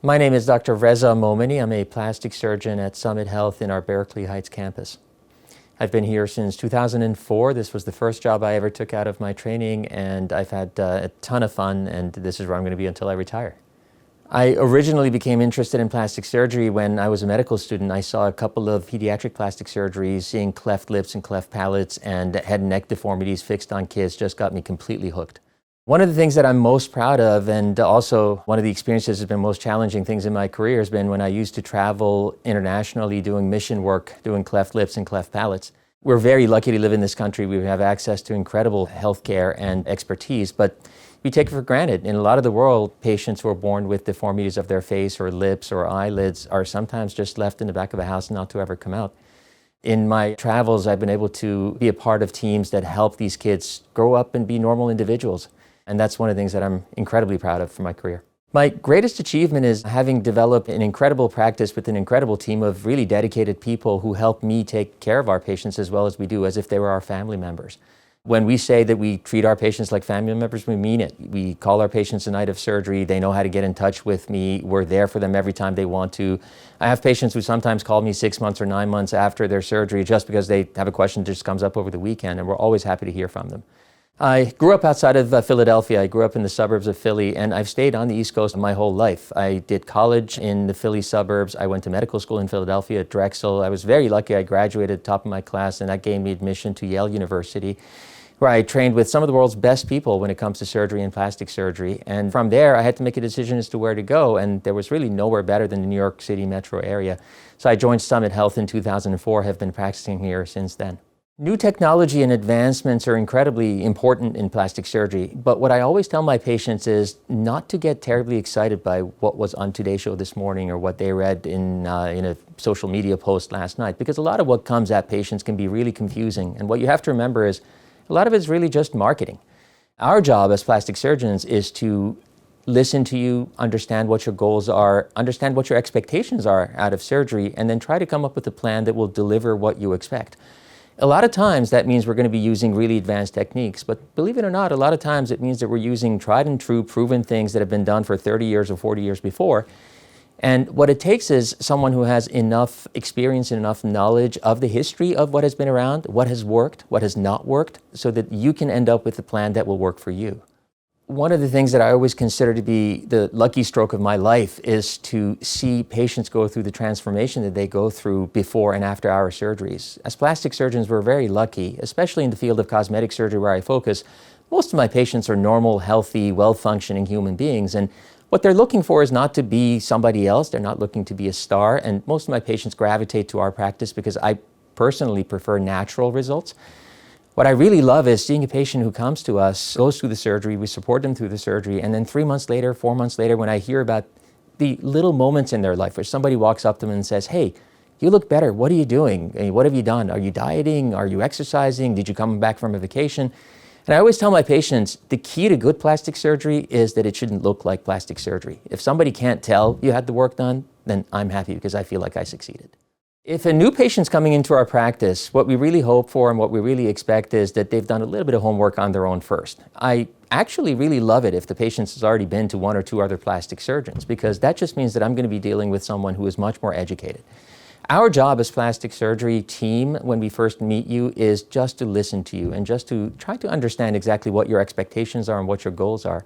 My name is Dr. Reza Momeni. I'm a plastic surgeon at Summit Health in our Berkeley Heights campus. I've been here since 2004. This was the first job I ever took out of my training, and I've had a ton of fun, and this is where I'm going to be until I retire. I originally became interested in plastic surgery when I was a medical student. I saw a couple of pediatric plastic surgeries, seeing cleft lips and cleft palates and head and neck deformities fixed on kids just got me completely hooked. One of the things that I'm most proud of, and also one of the experiences that has been most challenging things in my career, has been when I used to travel internationally doing mission work, doing cleft lips and cleft palates. We're very lucky to live in this country. We have access to incredible healthcare and expertise, but we take it for granted. In a lot of the world, patients who are born with deformities of their face or lips or eyelids are sometimes just left in the back of a house not to ever come out. In my travels, I've been able to be a part of teams that help these kids grow up and be normal individuals. And that's one of the things that I'm incredibly proud of for my career. My greatest achievement is having developed an incredible practice with an incredible team of really dedicated people who help me take care of our patients as well as we do, as if they were our family members. When we say that we treat our patients like family members, we mean it. We call our patients the night of surgery. They know how to get in touch with me. We're there for them every time they want to. I have patients who sometimes call me 6 months or 9 months after their surgery just because they have a question that just comes up over the weekend, and we're always happy to hear from them. I grew up outside of Philadelphia. I grew up in the suburbs of Philly, and I've stayed on the East Coast my whole life. I did college in the Philly suburbs. I went to medical school in Philadelphia at Drexel. I was very lucky. I graduated top of my class, and that gave me admission to Yale University, where I trained with some of the world's best people when it comes to surgery and plastic surgery. And from there, I had to make a decision as to where to go, and there was really nowhere better than the New York City metro area. So I joined Summit Health in 2004, have been practicing here since then. New technology and advancements are incredibly important in plastic surgery, but what I always tell my patients is not to get terribly excited by what was on Today's Show this morning or what they read in a social media post last night, because a lot of what comes at patients can be really confusing. And what you have to remember is a lot of it's really just marketing. Our job as plastic surgeons is to listen to you, understand what your goals are, understand what your expectations are out of surgery, and then try to come up with a plan that will deliver what you expect. A lot of times that means we're going to be using really advanced techniques, but believe it or not, a lot of times it means that we're using tried and true, proven things that have been done for 30 years or 40 years before. And what it takes is someone who has enough experience and enough knowledge of the history of what has been around, what has worked, what has not worked, so that you can end up with a plan that will work for you. One of the things that I always consider to be the lucky stroke of my life is to see patients go through the transformation that they go through before and after our surgeries. As plastic surgeons, we're very lucky, especially in the field of cosmetic surgery where I focus. Most of my patients are normal, healthy, well-functioning human beings, and what they're looking for is not to be somebody else. They're not looking to be a star, and most of my patients gravitate to our practice because I personally prefer natural results. What I really love is seeing a patient who comes to us, goes through the surgery, we support them through the surgery, and then 3 months later, 4 months later, when I hear about the little moments in their life where somebody walks up to them and says, "Hey, you look better. What are you doing? What have you done? Are you dieting? Are you exercising? Did you come back from a vacation?" And I always tell my patients, the key to good plastic surgery is that it shouldn't look like plastic surgery. If somebody can't tell you had the work done, then I'm happy because I feel like I succeeded. If a new patient's coming into our practice, what we really hope for and what we really expect is that they've done a little bit of homework on their own first. I actually really love it if the patient has already been to 1 or 2 other plastic surgeons, because that just means that I'm going to be dealing with someone who is much more educated. Our job as plastic surgery team, when we first meet you, is just to listen to you and just to try to understand exactly what your expectations are and what your goals are.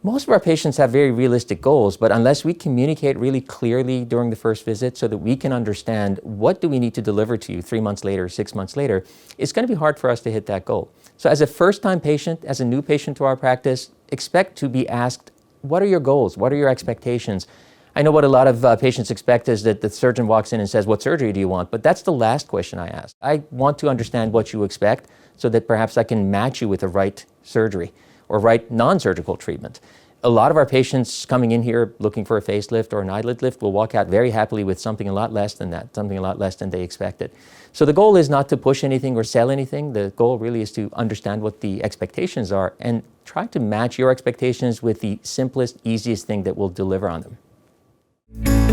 Most of our patients have very realistic goals, but unless we communicate really clearly during the first visit so that we can understand what do we need to deliver to you 3 months later, 6 months later, it's going to be hard for us to hit that goal. So as a first-time patient, as a new patient to our practice, expect to be asked, what are your goals? What are your expectations? I know what a lot of patients expect is that the surgeon walks in and says, "What surgery do you want?" But that's the last question I ask. I want to understand what you expect so that perhaps I can match you with the right surgery or right non-surgical treatment. A lot of our patients coming in here looking for a facelift or an eyelid lift will walk out very happily with something a lot less than that, something a lot less than they expected. So the goal is not to push anything or sell anything. The goal really is to understand what the expectations are and try to match your expectations with the simplest, easiest thing that will deliver on them.